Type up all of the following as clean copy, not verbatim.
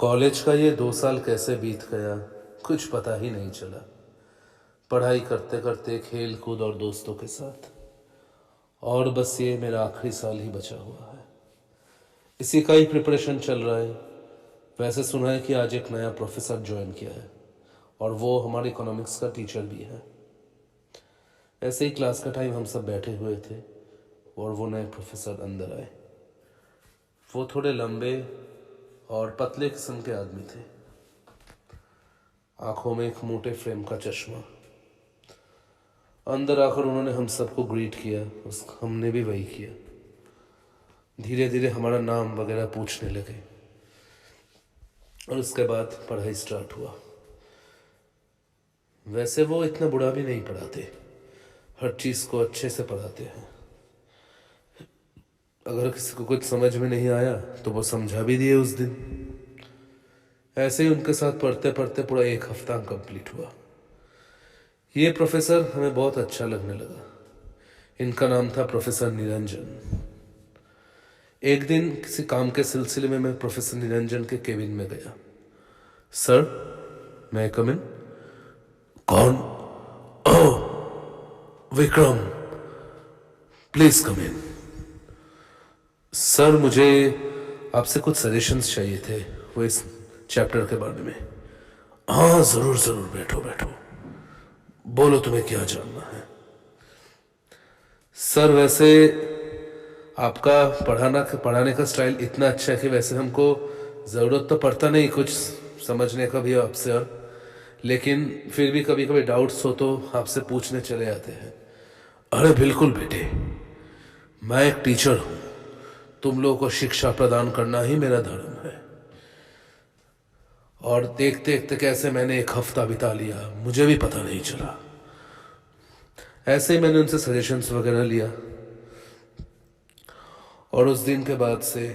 College का ये 2 साल कैसे बीत गया कुछ पता ही नहीं चला। पढ़ाई करते करते खेल कूद और दोस्तों के साथ, और बस ये मेरा आखिरी साल ही बचा हुआ है। इसी का ही प्रिपरेशन चल रहा है। वैसे सुना है कि आज एक नया प्रोफेसर ज्वाइन किया है और वो हमारे इकोनॉमिक्स का टीचर भी है। ऐसे ही क्लास का टाइम हम सब बैठे हुए थे और वो नए प्रोफेसर अंदर आए। वो थोड़े लंबे और पतले किस्म के आदमी थे, आंखों में एक मोटे फ्रेम का चश्मा। अंदर आकर उन्होंने हम सबको ग्रीट किया, हमने भी वही किया। धीरे धीरे हमारा नाम वगैरह पूछने लगे और उसके बाद पढ़ाई स्टार्ट हुआ। वैसे वो इतना बुरा भी नहीं पढ़ाते, हर चीज़ को अच्छे से पढ़ाते हैं। अगर किसी को कुछ समझ में नहीं आया तो वो समझा भी दिए उस दिन। ऐसे ही उनके साथ पढ़ते पढ़ते पूरा 1 हफ्ता कंप्लीट हुआ। ये प्रोफेसर हमें बहुत अच्छा लगने लगा। इनका नाम था प्रोफेसर निरंजन। एक दिन किसी काम के सिलसिले में मैं प्रोफेसर निरंजन के केबिन में गया। सर, मैं कम इन? कौन? Oh, Vikram, please come in. Sir, मुझे आपसे कुछ सजेशंस चाहिए थे वो इस चैप्टर के बारे में। हाँ, जरूर जरूर, बैठो बैठो, बोलो तुम्हें क्या जानना है। सर, वैसे आपका पढ़ाने का स्टाइल इतना अच्छा है कि वैसे हमको ज़रूरत तो पड़ता नहीं कुछ समझने का भी आपसे, और लेकिन फिर भी कभी कभी डाउट्स हो तो आपसे पूछने चले आते हैं। अरे बिल्कुल बेटे, मैं एक टीचर हूँ, तुम लोगों को शिक्षा प्रदान करना ही मेरा धर्म है। और देखते देखते कैसे मैंने 1 हफ्ता बिता लिया मुझे भी पता नहीं चला। ऐसे ही मैंने उनसे सजेशंस वगैरह लिया और उस दिन के बाद से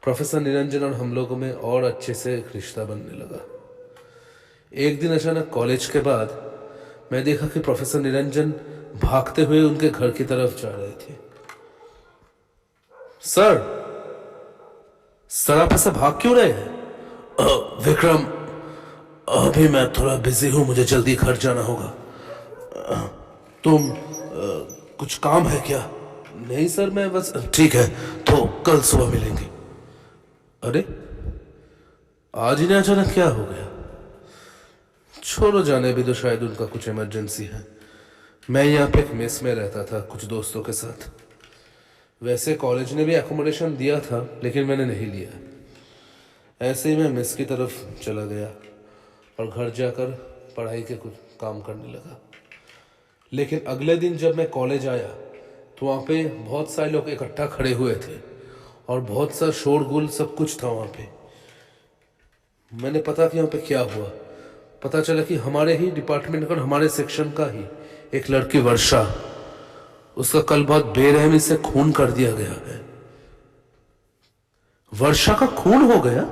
प्रोफेसर निरंजन और हम लोगों में और अच्छे से एक रिश्ता बनने लगा। एक दिन अचानक कॉलेज के बाद मैं देखा कि प्रोफेसर निरंजन भागते हुए उनके घर की तरफ जा रहे थे। सर, सर आप ऐसे भाग क्यों रहे हैं? विक्रम, अभी मैं थोड़ा बिजी हूं, मुझे जल्दी घर जाना होगा। तुम कुछ काम है क्या? नहीं सर, मैं बस। ठीक है, तो कल सुबह मिलेंगे। अरे, आज इन्हें अचानक क्या हो गया? छोड़ो, जाने भी तो, शायद उनका कुछ इमरजेंसी है। मैं यहाँ पे एक मेस में रहता था कुछ दोस्तों के साथ। वैसे कॉलेज ने भी एकोमोडेशन दिया था लेकिन मैंने नहीं लिया। ऐसे ही मैं मेस की तरफ चला गया और घर जाकर पढ़ाई के कुछ काम करने लगा। लेकिन अगले दिन जब मैं कॉलेज आया तो वहाँ पे बहुत सारे लोग इकट्ठा खड़े हुए थे और बहुत सा शोरगुल सब कुछ था वहाँ पे। मैंने पता कि यहाँ पे क्या हुआ। पता चला कि हमारे ही डिपार्टमेंट का, हमारे सेक्शन का ही एक लड़की वर्षा, उसका कल बहुत बेरहमी से खून कर दिया गया है। वर्षा का खून हो गया?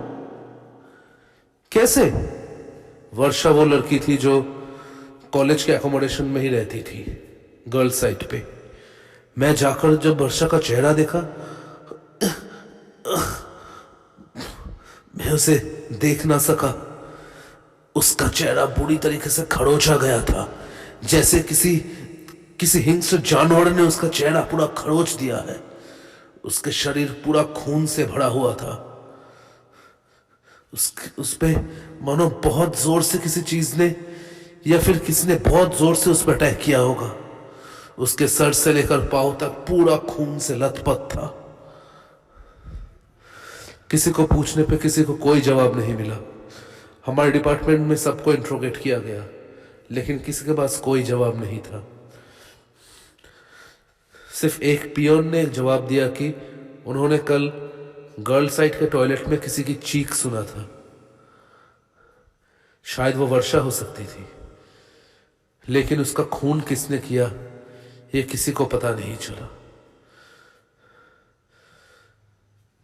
कैसे? वर्षा वो लड़की थी जो कॉलेज के एकोमोडेशन में ही रहती थी, गर्ल्स साइड पे। मैं जाकर जब वर्षा का चेहरा देखा, मैं उसे देख ना सका। उसका चेहरा बुरी तरीके से खरोचा गया था, जैसे किसी हिंस्र जानवर ने उसका चेहरा पूरा खरोच दिया है। उसके शरीर पूरा खून से भरा हुआ था। उस पे मानो बहुत जोर से किसी चीज ने या फिर किसी ने बहुत जोर से उस पर अटैक किया होगा। उसके सर से लेकर पांव तक पूरा खून से लथपथ था। किसी को पूछने पे किसी को कोई जवाब नहीं मिला। हमारे डिपार्टमेंट में सबको इंट्रोगेट किया गया लेकिन किसी के पास कोई जवाब नहीं था। सिर्फ एक पियोन ने जवाब दिया कि उन्होंने कल गर्ल साइड के टॉयलेट में किसी की चीख सुना था। शायद वो वर्षा हो सकती थी, लेकिन उसका खून किसने किया ये किसी को पता नहीं चला।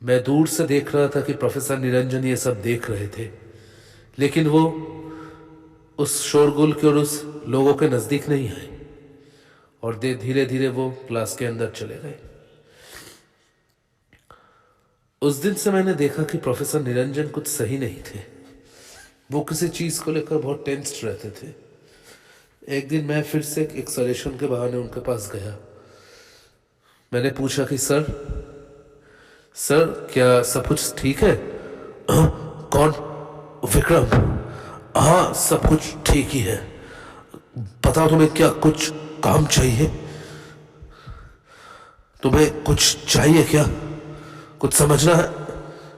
मैं दूर से देख रहा था कि प्रोफेसर निरंजन ये सब देख रहे थे, लेकिन वो उस शोरगुल के और उस लोगों के नजदीक नहीं आए और धीरे धीरे वो क्लास के अंदर चले गए। उस दिन से मैंने देखा कि प्रोफेसर निरंजन कुछ सही नहीं थे। वो किसी चीज को लेकर बहुत टेंस्ड रहते थे। एक दिन मैं फिर से एक सजेशन के बहाने उनके पास गया। मैंने पूछा कि सर सर क्या सब कुछ ठीक है? कौन? विक्रम। हाँ सब कुछ ठीक ही है। बताओ तुम्हें क्या कुछ काम चाहिए? तुम्हें कुछ चाहिए क्या? कुछ समझना है?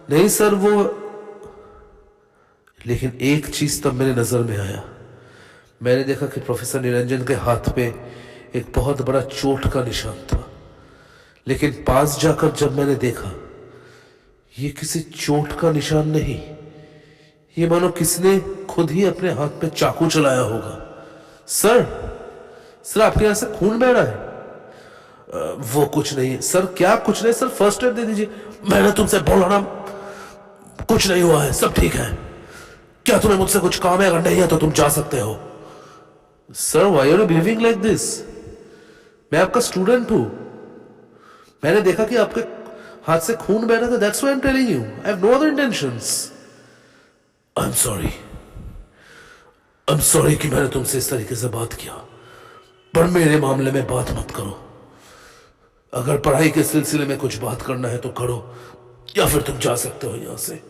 नहीं सर वो। लेकिन एक चीज तब मेरे नजर में आया। मैंने देखा कि प्रोफेसर निरंजन के हाथ पे एक बहुत बड़ा चोट का निशान था। लेकिन पास जाकर जब मैंने देखा, ये किसी चोट का निशान नहीं, ये मानो किसने खुद ही अपने हाथ पे चाकू चलाया होगा। सर सर आपके यहां से खून बह रहा है। वो कुछ नहीं सर। क्या कुछ नहीं सर? फर्स्ट एड दे दीजिए। मैंने तुमसे बोला ना कुछ नहीं हुआ है, सब ठीक है। क्या तुम्हें मुझसे कुछ काम है? अगर नहीं है तो तुम जा सकते हो। Sir why are you behaving like this? मैं आपका स्टूडेंट हूं। मैंने देखा कि आपके हाथ से खून बह रहा था, that's why I am telling you. I have no other intentions. I am sorry. I am sorry कि मैंने तुमसे इस तरीके से बात किया, पर मेरे मामले में बात मत करो। अगर पढ़ाई के सिलसिले में कुछ बात करना है तो करो, या फिर तुम जा सकते हो यहां से।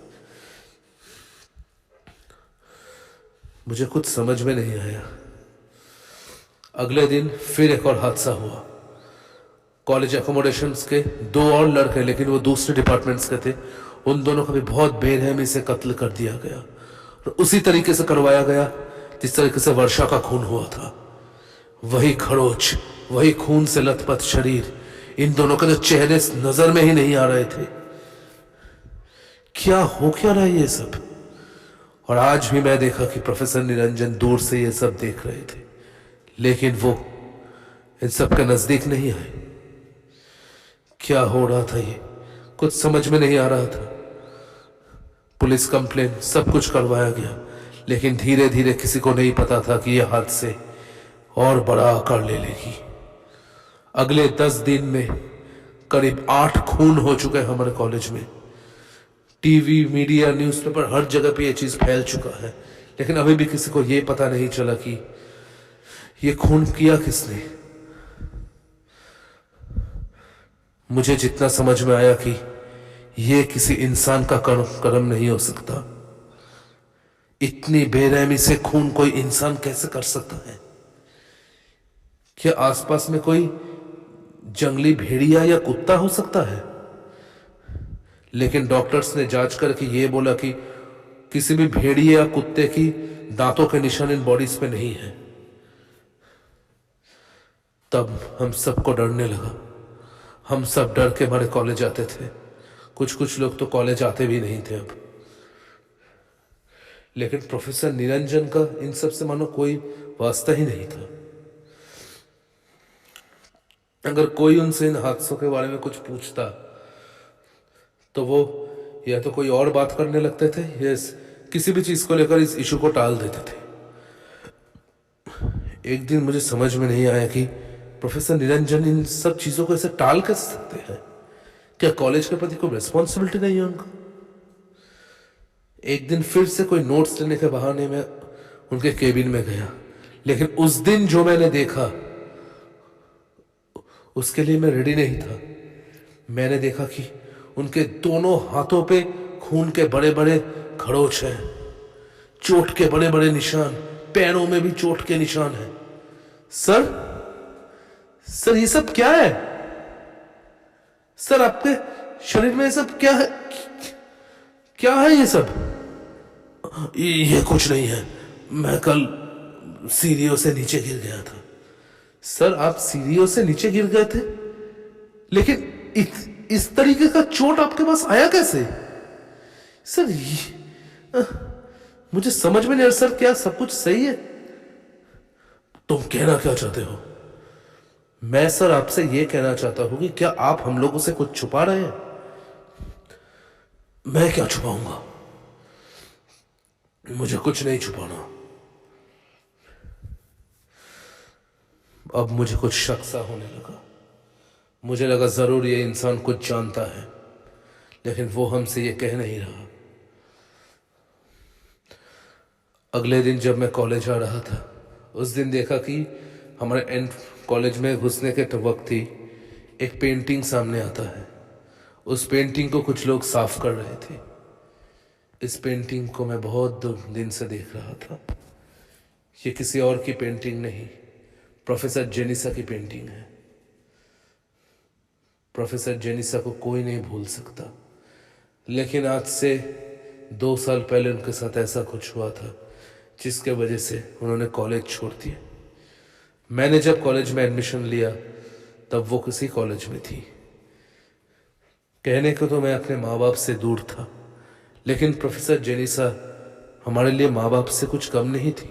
मुझे कुछ समझ में नहीं आया। अगले दिन फिर एक और हादसा हुआ। कॉलेज एकोमोडेशंस के दो और लड़के, लेकिन वो दूसरे डिपार्टमेंट्स के थे, उन दोनों का भी बहुत बेरहमी से कत्ल कर दिया गया, और उसी तरीके से करवाया गया जिस तरीके से वर्षा का खून हुआ था। वही खरोच, वही खून से लथपथ शरीर, इन दोनों के तो चेहरे नजर में ही नहीं आ रहे थे। क्या हो क्या रहा है ये सब? और आज भी मैं देखा कि प्रोफेसर निरंजन दूर से ये सब देख रहे थे, लेकिन वो इन सब के नजदीक नहीं आए। क्या हो रहा था ये कुछ समझ में नहीं आ रहा था। पुलिस कंप्लेन सब कुछ करवाया गया, लेकिन धीरे धीरे किसी को नहीं पता था कि यह हादसे और बड़ा आकार ले लेगी। अगले 10 दिन में करीब 8 खून हो चुके हैं हमारे कॉलेज में। टीवी, मीडिया, न्यूज़पेपर, हर जगह पे ये चीज फैल चुका है, लेकिन अभी भी किसी को ये पता नहीं चला कि ये खून किया किसने। मुझे जितना समझ में आया कि ये किसी इंसान का कर्म नहीं हो सकता। इतनी बेरहमी से खून कोई इंसान कैसे कर सकता है? क्या आसपास में कोई जंगली भेड़िया या कुत्ता हो सकता है? लेकिन डॉक्टर्स ने जांच करके ये बोला कि किसी भी भेड़िए या कुत्ते की दांतों के निशान इन बॉडीज पे नहीं है। तब हम सबको डरने लगा। हम सब डर के हमारे कॉलेज आते थे। कुछ लोग तो कॉलेज आते भी नहीं थे अब। लेकिन प्रोफेसर निरंजन का इन सब से मानो कोई वास्ता ही नहीं था। अगर कोई उनसे इन हादसों के बारे में कुछ पूछता तो वो या तो कोई और बात करने लगते थे, या किसी भी चीज को लेकर इस इशू को टाल देते थे। एक दिन मुझे समझ में नहीं आया कि प्रोफेसर निरंजन इन सब चीजों को ऐसे टाल कैसे सकते हैं। क्या कॉलेज के प्रति कोई रिस्पॉन्सिबिलिटी नहीं है उनका? एक दिन फिर से कोई नोट्स लेने के बहाने में उनके केबिन में गया, लेकिन उस दिन जो मैंने देखा उसके लिए मैं रेडी नहीं था। मैंने देखा कि उनके दोनों हाथों पे खून के बड़े बड़े खरोच हैं, चोट के बड़े बड़े निशान, पैरों में भी चोट के निशान हैं। सर सर ये सब क्या है? सर आपके शरीर में ये सब क्या है? क्या है ये सब? ये कुछ नहीं है, मैं कल सीढ़ियों से नीचे गिर गया था। सर आप सीढ़ियों से नीचे गिर गए थे, लेकिन इस तरीके का चोट आपके पास आया कैसे? सर मुझे समझ में नहीं आ रहा। सर क्या सब कुछ सही है? तुम कहना क्या चाहते हो? मैं सर आपसे यह कहना चाहता हूं कि क्या आप हम लोगों से कुछ छुपा रहे हैं? मैं क्या छुपाऊंगा? मुझे कुछ नहीं छुपाना। अब मुझे कुछ शक सा होने लगा। मुझे लगा जरूर ये इंसान कुछ जानता है, लेकिन वो हमसे ये कह नहीं रहा। अगले दिन जब मैं कॉलेज आ रहा था, उस दिन देखा कि हमारे एंड कॉलेज में घुसने के वक्त ही एक पेंटिंग सामने आता है। उस पेंटिंग को कुछ लोग साफ कर रहे थे। इस पेंटिंग को मैं बहुत दिन से देख रहा था। ये किसी और की पेंटिंग नहीं, प्रोफेसर जेनिसा की पेंटिंग है। प्रोफेसर जेनिसा को कोई नहीं भूल सकता, लेकिन आज से 2 साल पहले उनके साथ ऐसा कुछ हुआ था जिसके वजह से उन्होंने कॉलेज छोड़ दिया। मैंने जब कॉलेज में एडमिशन लिया तब वो किसी कॉलेज में थी। कहने को तो मैं अपने माँ बाप से दूर था, लेकिन प्रोफेसर जेनिसा हमारे लिए माँ बाप से कुछ कम नहीं थी।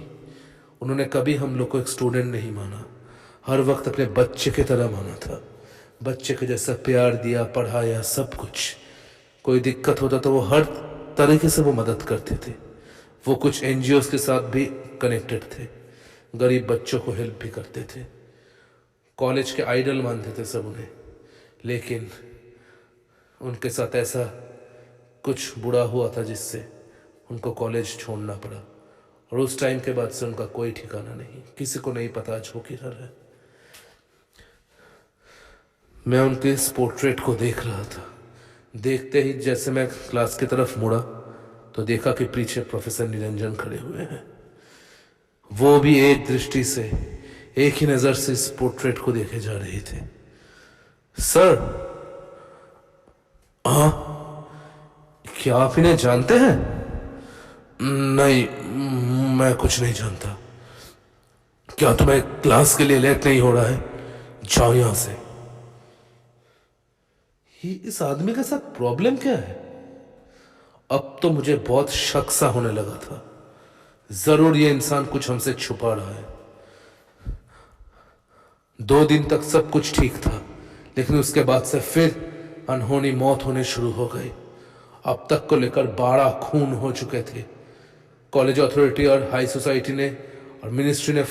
उन्होंने कभी हम लोग को एक स्टूडेंट नहीं माना, हर वक्त अपने बच्चे की तरह माना था। बच्चे के जैसा प्यार दिया, पढ़ाया, सब कुछ। कोई दिक्कत होता तो वो हर तरीके से वो मदद करते थे। वो कुछ एनजीओज के साथ भी कनेक्टेड थे, गरीब बच्चों को हेल्प भी करते थे। कॉलेज के आइडल मानते थे सब उन्हें, लेकिन उनके साथ ऐसा कुछ बुरा हुआ था जिससे उनको कॉलेज छोड़ना पड़ा। और उस टाइम के बाद से उनका कोई ठिकाना नहीं, किसी को नहीं पता आज वो किधर है। मैं उनके इस पोर्ट्रेट को देख रहा था। देखते ही जैसे मैं क्लास की तरफ मुड़ा तो देखा कि पीछे प्रोफेसर निरंजन खड़े हुए हैं। वो भी एक दृष्टि से, एक ही नजर से इस पोर्ट्रेट को देखे जा रहे थे। सर, हाँ, क्या आप इन्हें जानते हैं? नहीं, मैं कुछ नहीं जानता। क्या तुम्हें क्लास के लिए लेट नहीं हो रहा है? जाओ यहां से। इस आदमी के साथ प्रॉब्लम क्या है? अब तो मुझे बहुत शक सा होने लगा था। जरूर ये इंसान कुछ हमसे छुपा रहा है। 2 दिन तक सब कुछ ठीक था, लेकिन उसके बाद से फिर अनहोनी मौत होने शुरू हो गई। अब तक को लेकर 12 खून हो चुके थे। कॉलेज अथॉरिटी और हाई सोसाइटी ने और मिनिस्ट्री ने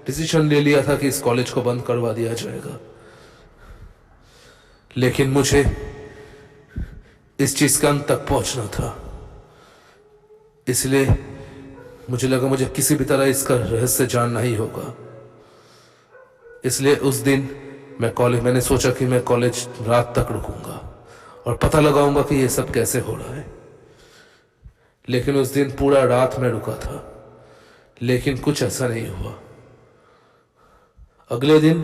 डिसीजन ले लिया था कि इस कॉलेज को बंद करवा दिया जाएगा। लेकिन मुझे इस चीज का अंत तक पहुंचना था, इसलिए मुझे लगा मुझे किसी भी तरह इसका रहस्य जानना ही होगा। इसलिए उस दिन मैंने सोचा कि मैं कॉलेज रात तक रुकूंगा और पता लगाऊंगा कि ये सब कैसे हो रहा है। लेकिन उस दिन पूरा रात में रुका था, लेकिन कुछ ऐसा नहीं हुआ। अगले दिन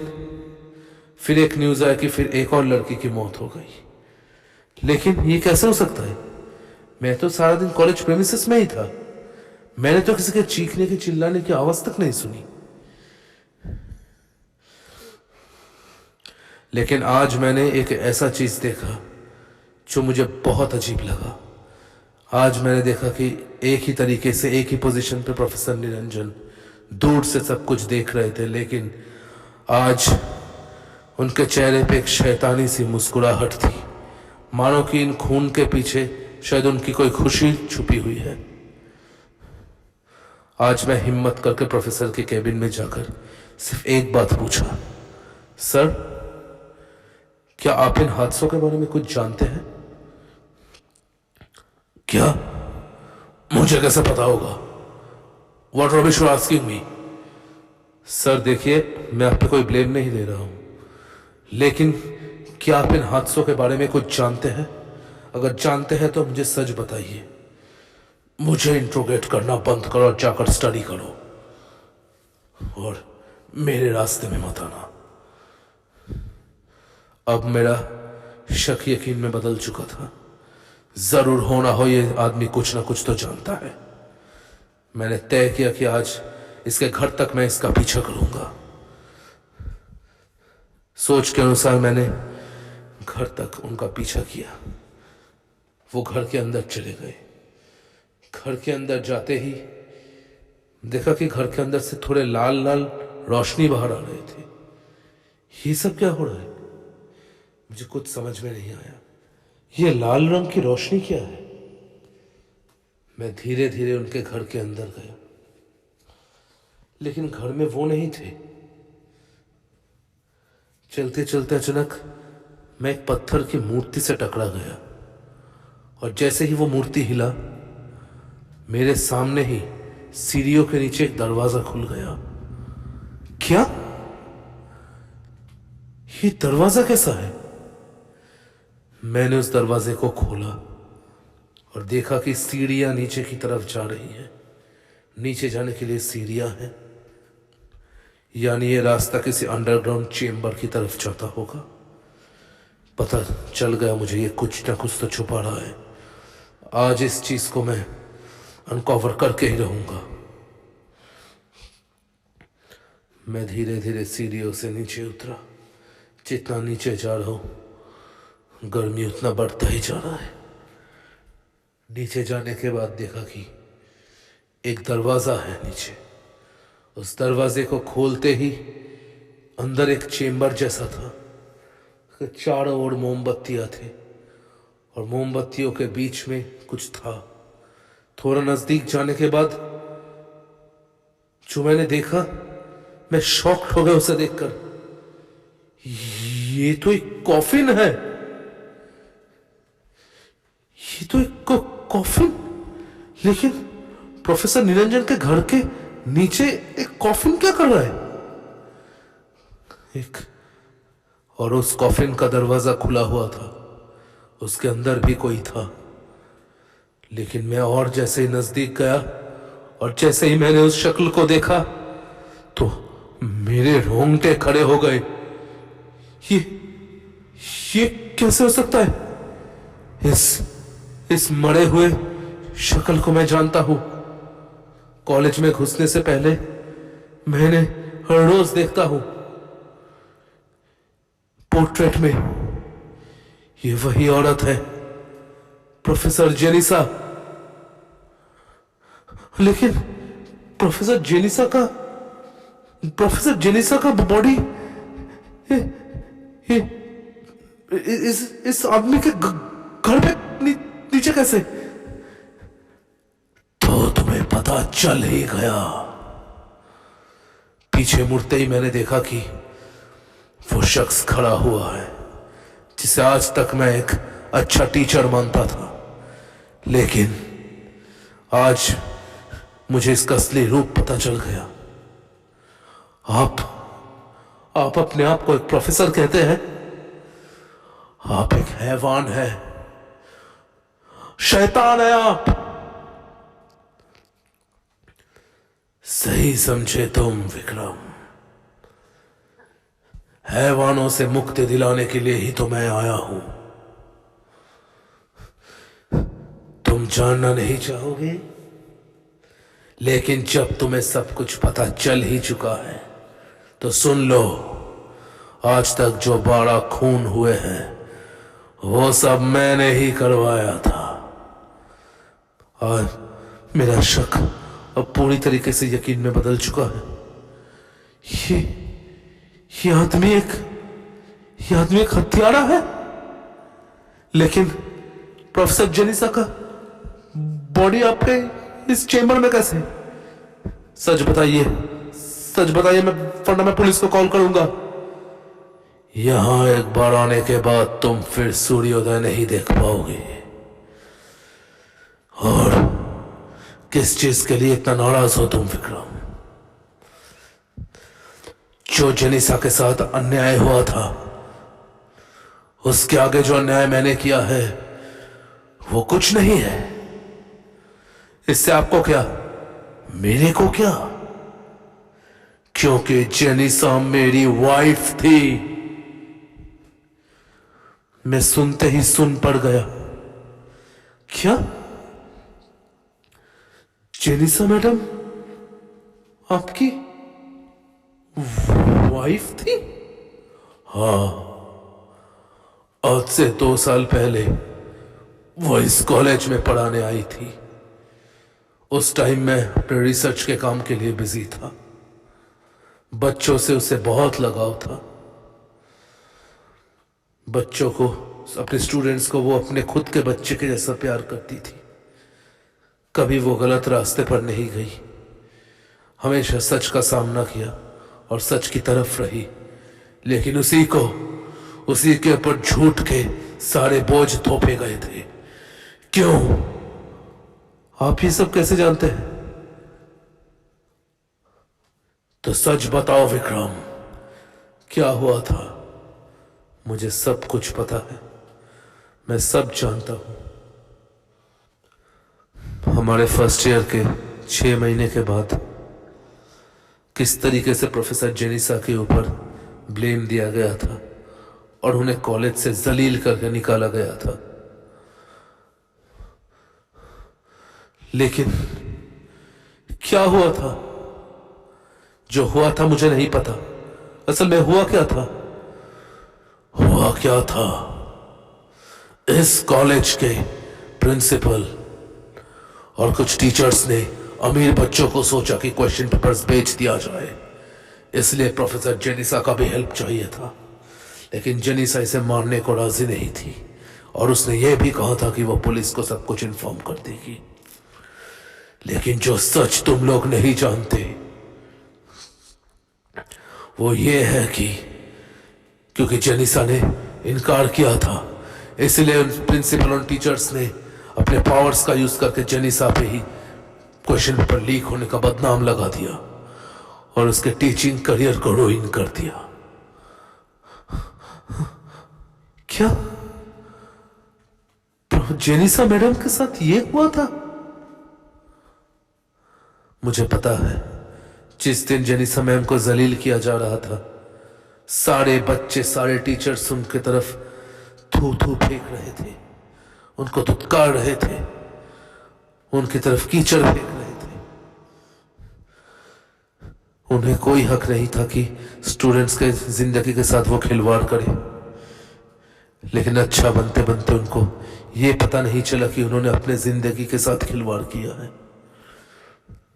फिर एक न्यूज आया कि फिर एक और लड़की की मौत हो गई। लेकिन ये कैसे हो सकता है? मैं तो सारा दिन कॉलेज प्रेमिसेस में ही था। मैंने तो किसी के चीखने की, चिल्लाने की आवाज तक नहीं सुनी। लेकिन आज मैंने एक ऐसा चीज देखा जो मुझे बहुत अजीब लगा। आज मैंने देखा कि एक ही तरीके से, एक ही पोजीशन पे प्रोफेसर निरंजन दूर से सब कुछ देख रहे थे, लेकिन आज उनके चेहरे पे एक शैतानी सी मुस्कुराहट थी, मानो कि इन खून के पीछे शायद उनकी कोई खुशी छुपी हुई है। आज मैं हिम्मत करके प्रोफेसर के केबिन में जाकर सिर्फ एक बात पूछा, सर, क्या आप इन हादसों के बारे में कुछ जानते हैं? क्या? मुझे कैसे पता होगा? What rubbish you are asking me? Sir देखिए, मैं आप पे कोई ब्लेम नहीं दे रहा हूं, लेकिन क्या आप इन हादसों के बारे में कुछ जानते हैं? अगर जानते हैं तो मुझे सच बताइए। मुझे इंट्रोगेट करना बंद करो और जाकर स्टडी करो, और मेरे रास्ते में मत आना। अब मेरा शक यकीन में बदल चुका था। जरूर हो ना हो ये आदमी कुछ ना कुछ तो जानता है। मैंने तय किया कि आज इसके घर तक मैं इसका पीछा करूंगा। सोच के अनुसार मैंने घर तक उनका पीछा किया। वो घर के अंदर चले गए। घर के अंदर जाते ही देखा कि घर के अंदर से थोड़े लाल लाल रोशनी बाहर आ रहे थे। ये सब क्या हो रहा है? मुझे कुछ समझ में नहीं आया। ये लाल रंग की रोशनी क्या है? मैं धीरे धीरे उनके घर के अंदर गया, लेकिन घर में वो नहीं थे। चलते चलते अचानक मैं एक पत्थर की मूर्ति से टकरा गया। और जैसे ही वो मूर्ति हिला, मेरे सामने ही सीढ़ियों के नीचे एक दरवाजा खुल गया। क्या? ये दरवाजा कैसा है? मैंने उस दरवाजे को खोला और देखा कि सीढ़ियां नीचे की तरफ जा रही हैं। नीचे जाने के लिए सीढ़ियां हैं, यानी ये रास्ता किसी अंडरग्राउंड चेम्बर की तरफ जाता होगा। पता चल गया मुझे, ये कुछ ना कुछ तो छुपा रहा है। आज इस चीज को मैं अनकवर करके ही रहूंगा। मैं धीरे धीरे सीढ़ियों से नीचे उतरा। जितना नीचे जा रहा हूं, गर्मी उतना बढ़ता ही जा रहा है। नीचे जाने के बाद देखा कि एक दरवाजा है नीचे। उस दरवाजे को खोलते ही अंदर एक चेम्बर जैसा था। चारों ओर मोमबत्तियां थे और मोमबत्तियों के बीच में कुछ था। थोड़ा नजदीक जाने के बाद जो मैंने देखा, मैं शॉक्ड हो गया उसे देखकर। ये तो एक कॉफिन है। ये तो एक कॉफिन। लेकिन प्रोफेसर निरंजन के घर के नीचे एक कॉफिन क्या कर रहा है? और उस कॉफिन का दरवाजा खुला हुआ था। उसके अंदर भी कोई था। लेकिन मैं और जैसे ही नजदीक गया और जैसे ही मैंने उस शक्ल को देखा तो मेरे रोंगटे खड़े हो गए। ये कैसे हो सकता है? इस मरे हुए शक्ल को मैं जानता हूं। कॉलेज में घुसने से पहले मैंने हर रोज देखता हूं पोर्ट्रेट में। ये वही औरत है, प्रोफेसर जेनिसा। लेकिन प्रोफेसर जेनिसा का बॉडी इस आदमी के घर पे नीचे कैसे? तो तुम्हें पता चल ही गया। पीछे मुड़ते ही मैंने देखा कि वो शख्स खड़ा हुआ है जिसे आज तक मैं एक अच्छा टीचर मानता था। लेकिन आज मुझे इसका असली रूप पता चल गया। आप अपने आप को एक प्रोफेसर कहते हैं? आप एक हैवान है, शैतान है आप। सही समझे तुम विक्रम। हैवानों से मुक्ति दिलाने के लिए ही तो मैं आया हूं। तुम जानना नहीं चाहोगे, लेकिन जब तुम्हें सब कुछ पता चल ही चुका है तो सुन लो। आज तक जो 12 खून हुए हैं वो सब मैंने ही करवाया था। और मेरा शक अब पूरी तरीके से यकीन में बदल चुका है। ये आदमी एक हत्यारा है। लेकिन प्रोफेसर जेनिसा का बॉडी आपके इस चेम्बर में कैसे? सच बताइए, वरना मैं पुलिस को कॉल करूंगा। यहां एक बार आने के बाद तुम फिर सूर्योदय नहीं देख पाओगे। और किस चीज के लिए इतना नाराज हो तुम विक्रम? जो जेनिसा के साथ अन्याय हुआ था, उसके आगे जो अन्याय मैंने किया है वो कुछ नहीं है। इससे आपको क्या, मेरे को क्या? क्योंकि जेनिसा मेरी वाइफ थी। मैं सुनते ही सुन पड़ गया। क्या? जेनिसा मैडम आपकी वाइफ थी? हाँ, आज से 2 साल पहले वो इस कॉलेज में पढ़ाने आई थी। उस टाइम मैं अपने रिसर्च के काम के लिए बिजी था। बच्चों से उसे बहुत लगाव था। बच्चों को, अपने स्टूडेंट्स को वो अपने खुद के बच्चे के जैसा प्यार करती थी। कभी वो गलत रास्ते पर नहीं गई। हमेशा सच का सामना किया और सच की तरफ रही। लेकिन उसी के ऊपर झूठ के सारे बोझ थोपे गए थे। क्यों? आप ये सब कैसे जानते हैं? तो सच बताओ विक्रम, क्या हुआ था? मुझे सब कुछ पता है, मैं सब जानता हूं। हमारे फर्स्ट ईयर के 6 महीने के बाद किस तरीके से प्रोफेसर जेनिसा के ऊपर ब्लेम दिया गया था और उन्हें कॉलेज से जलील करके निकाला गया था। लेकिन क्या हुआ था? जो हुआ था मुझे नहीं पता। असल में हुआ क्या था? हुआ क्या था, इस कॉलेज के प्रिंसिपल और कुछ टीचर्स ने अमीर बच्चों को सोचा कि क्वेश्चन पेपर्स बेच दिया जाए, इसलिए प्रोफेसर जेनिसा का भी हेल्प चाहिए था। लेकिन जेनिसा इसे मारने को राजी नहीं थी और उसने यह भी कहा था कि वह पुलिस को सब कुछ इन्फॉर्म कर देगी। लेकिन जो सच तुम लोग नहीं जानते वो ये है कि क्योंकि जेनिसा ने इनकार किया था, इसलिए प्रिंसिपल और टीचर्स ने अपने पावर्स का यूज करके जेनिसा पे ही क्वेश्चन पेपर लीक होने का बदनाम लगा दिया और उसके टीचिंग करियर को रुइन कर दिया। क्या जेनिसा मैडम के साथ ये हुआ था? मुझे पता है, जिस दिन जेनिसा मैम को जलील किया जा रहा था, सारे बच्चे, सारे टीचर्स उनके तरफ थू थू फेंक रहे थे, उनको धुतकार रहे थे, उनकी तरफ कीचड़ फेंक रहे थे। उन्हें कोई हक नहीं था कि स्टूडेंट्स के जिंदगी के साथ वो खिलवाड़ करे। लेकिन अच्छा बनते बनते उनको ये पता नहीं चला कि उन्होंने अपने जिंदगी के साथ खिलवाड़ किया है।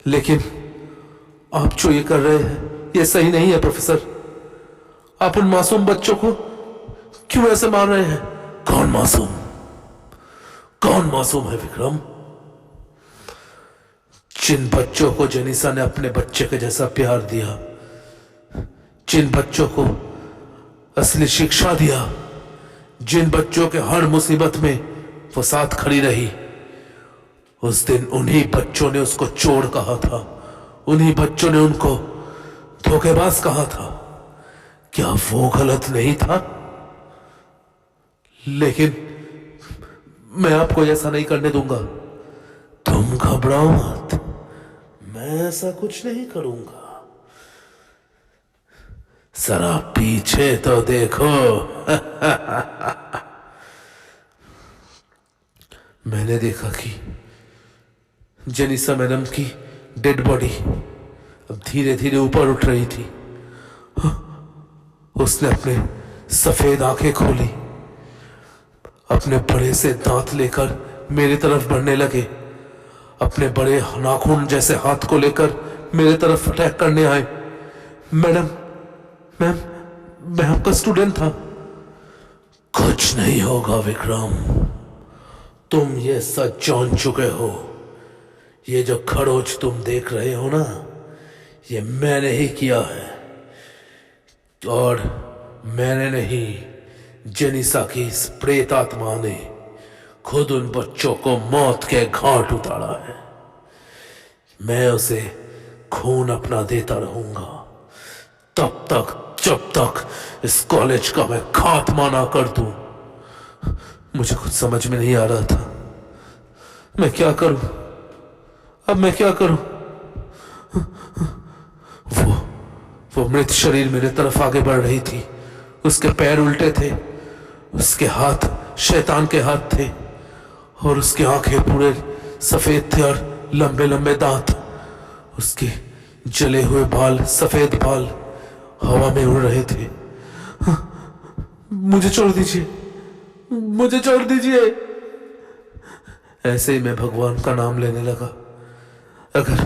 लेकिन आप जो ये कर रहे हैं ये सही नहीं है प्रोफेसर। आप उन मासूम बच्चों को क्यों ऐसे मार रहे हैं? कौन मासूम? कौन मासूम है विक्रम? जिन बच्चों को जेनिसा ने अपने बच्चे के जैसा प्यार दिया, जिन बच्चों को असली शिक्षा दिया, जिन बच्चों के हर मुसीबत में वो साथ खड़ी रही, उस दिन उन्हीं बच्चों ने उसको चोर कहा था, उन्हीं बच्चों ने उनको धोखेबाज कहा था। क्या वो गलत नहीं था? लेकिन मैं आपको ऐसा नहीं करने दूंगा। तुम घबराओ मत, मैं ऐसा कुछ नहीं करूंगा। जरा पीछे तो देखो। मैंने देखा कि जेनिसा मैडम की डेड बॉडी अब धीरे धीरे ऊपर उठ रही थी। उसने अपने सफेद आंखें खोली, अपने बड़े से दांत लेकर मेरी तरफ बढ़ने लगे, अपने बड़े नाखून जैसे हाथ को लेकर मेरे तरफ अटैक करने आए। मैडम, मैं आपका स्टूडेंट था। कुछ नहीं होगा विक्रम, तुम ये सच जान चुके हो। ये जो खरोच तुम देख रहे हो ना, ये मैंने ही किया है। और मैंने नहीं, जेनिसा की इस प्रेत आत्मा ने खुद उन बच्चों को मौत के घाट उतारा है। मैं उसे खून अपना देता रहूंगा तब तक जब तक इस कॉलेज का मैं खात्मा ना कर दूं। मुझे कुछ समझ में नहीं आ रहा था, मैं क्या करूं? अब मैं क्या करूं? वो मृत शरीर मेरे तरफ आगे बढ़ रही थी। उसके पैर उल्टे थे, उसके हाथ शैतान के हाथ थे और उसकी आंखें पूरे सफेद थे और लंबे लंबे दांत। उसके जले हुए बाल, सफेद बाल हवा में उड़ रहे थे। मुझे छोड़ दीजिए, मुझे छोड़ दीजिए। ऐसे ही मैं भगवान का नाम लेने लगा। अगर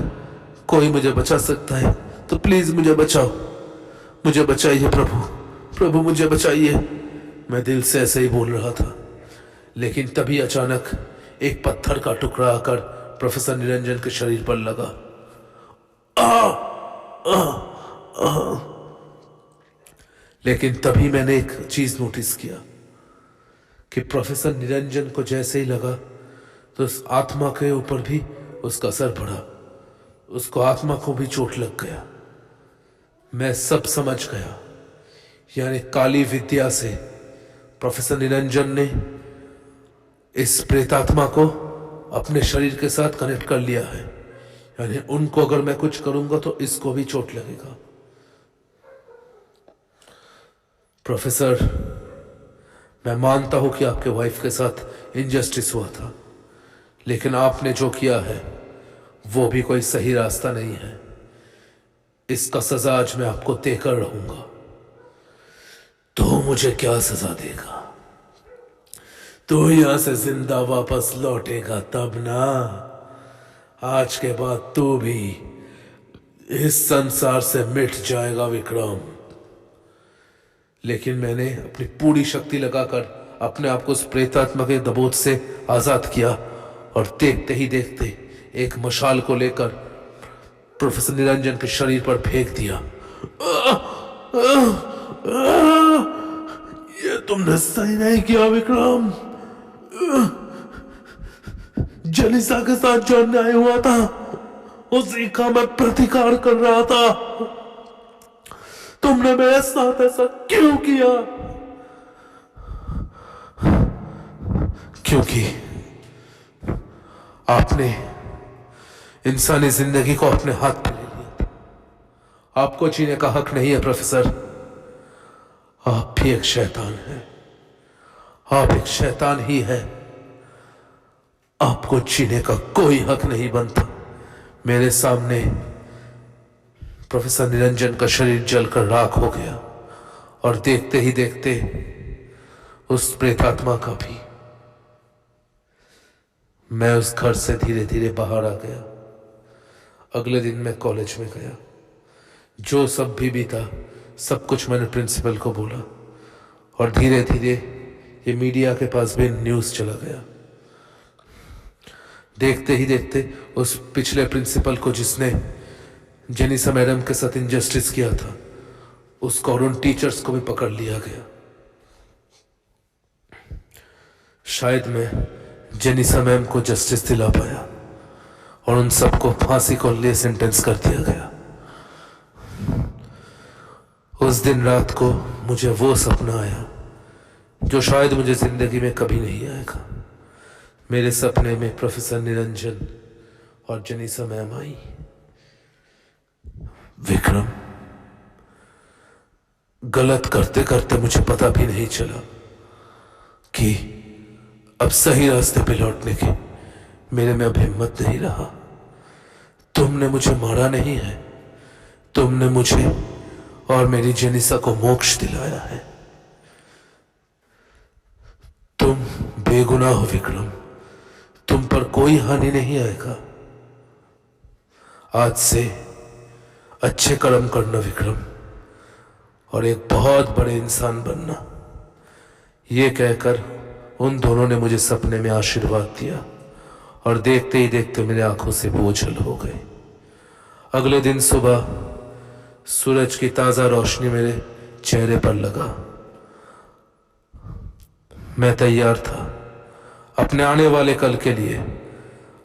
कोई मुझे बचा सकता है तो प्लीज मुझे बचाओ, मुझे बचाइए प्रभु, प्रभु मुझे बचाइए। मैं दिल से ऐसे ही बोल रहा था। लेकिन तभी अचानक एक पत्थर का टुकड़ा आकर प्रोफेसर निरंजन के शरीर पर लगा। लेकिन तभी मैंने एक चीज नोटिस किया कि प्रोफेसर निरंजन को जैसे ही लगा तो उस आत्मा के ऊपर भी उसका असर पड़ा। उसको आत्मा को भी चोट लग गया। मैं सब समझ गया। यानी काली विद्या से प्रोफेसर निरंजन ने इस प्रेतात्मा को अपने शरीर के साथ कनेक्ट कर लिया है। यानी उनको अगर मैं कुछ करूंगा तो इसको भी चोट लगेगा। प्रोफेसर, मैं मानता हूं कि आपके वाइफ के साथ इनजस्टिस हुआ था, लेकिन आपने जो किया है वो भी कोई सही रास्ता नहीं है। इसका सजा आज मैं आपको देकर रहूंगा। तो मुझे क्या सजा देगा? तो यहां से जिंदा वापस लौटेगा तब ना। आज के बाद तू भी इस संसार से मिट जाएगा विक्रम। लेकिन मैंने अपनी पूरी शक्ति लगाकर अपने आप को उस प्रेतात्मा के दबोच से आजाद किया और देखते ही देखते एक मशाल को लेकर प्रोफेसर निरंजन के शरीर पर फेंक दिया। ये तुमने सही नहीं किया विक्रम। जलिसा के साथ जो अन्याय हुआ था उसी का मैं प्रतिकार कर रहा था। तुमने मेरे साथ ऐसा क्यों किया? क्योंकि आपने इंसानी जिंदगी को अपने हाथ में ले लिया। आपको जीने का हक नहीं है प्रोफेसर। आप भी एक शैतान हैं। आप एक शैतान ही है। आपको जीने का कोई हक नहीं बनता। मेरे सामने प्रोफेसर निरंजन का शरीर जलकर राख हो गया और देखते ही देखते उस प्रेतात्मा का भी। मैं उस घर से धीरे धीरे बाहर आ गया। अगले दिन मैं कॉलेज में गया। जो सब भी बीता सब कुछ मैंने प्रिंसिपल को बोला और धीरे धीरे ये मीडिया के पास भी न्यूज़ चला गया। देखते ही देखते उस पिछले प्रिंसिपल को जिसने जेनिसा मैडम के साथ इनजस्टिस किया था उसको और उन टीचर्स को भी पकड़ लिया गया। शायद मैं जेनिसा मैम को जस्टिस दिला पाया और उन सबको फांसी को लिए सेंटेंस कर दिया गया। उस दिन रात को मुझे वो सपना आया जो शायद मुझे जिंदगी में कभी नहीं आएगा। मेरे सपने में प्रोफेसर निरंजन और जेनिसा मैम आई। विक्रम, गलत करते करते मुझे पता भी नहीं चला कि अब सही रास्ते पे लौटने की मेरे में अब हिम्मत नहीं रहा। तुमने मुझे मारा नहीं है, तुमने मुझे और मेरी जेनिसा को मोक्ष दिलाया है। तुम बेगुनाह हो विक्रम, तुम पर कोई हानि नहीं आएगा। आज से अच्छे कर्म करना विक्रम और एक बहुत बड़े इंसान बनना। ये कहकर उन दोनों ने मुझे सपने में आशीर्वाद दिया और देखते ही देखते मेरे आंखों से बोझल हो गए। अगले दिन सुबह सूरज की ताजा रोशनी मेरे चेहरे पर लगा। मैं तैयार था अपने आने वाले कल के लिए।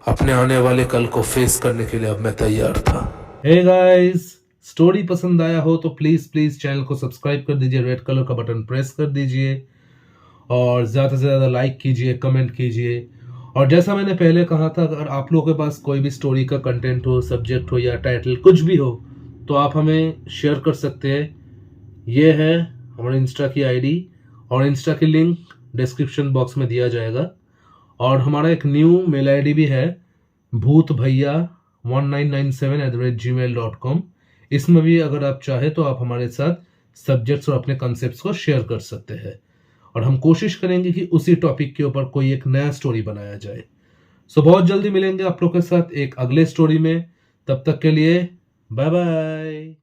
अपने आने वाले कल को फेस करने के लिए अब मैं तैयार था। हे गाइस, स्टोरी पसंद आया हो तो प्लीज चैनल को सब्सक्राइब कर दीजिए, रेड कलर का बटन प्रेस कर दीजिए और ज़्यादा से ज़्यादा लाइक कीजिए, कमेंट कीजिए। और जैसा मैंने पहले कहा था, अगर आप लोगों के पास कोई भी स्टोरी का कंटेंट हो, सब्जेक्ट हो या टाइटल कुछ भी हो तो आप हमें शेयर कर सकते हैं। ये है हमारे इंस्टा की आईडी और इंस्टा की लिंक डिस्क्रिप्शन बॉक्स में दिया जाएगा। और हमारा एक न्यू मेल आईडी भी है, bhutbhaiya1997@gmail.com। इसमें भी अगर आप चाहे तो आप हमारे साथ सब्जेक्ट्स और अपने कॉन्सेप्ट्स को शेयर कर सकते हैं और हम कोशिश करेंगे कि उसी टॉपिक के ऊपर कोई एक नया स्टोरी बनाया जाए। सो बहुत जल्दी मिलेंगे आप लोग के साथ एक अगले स्टोरी में। तब तक के लिए बाय बाय।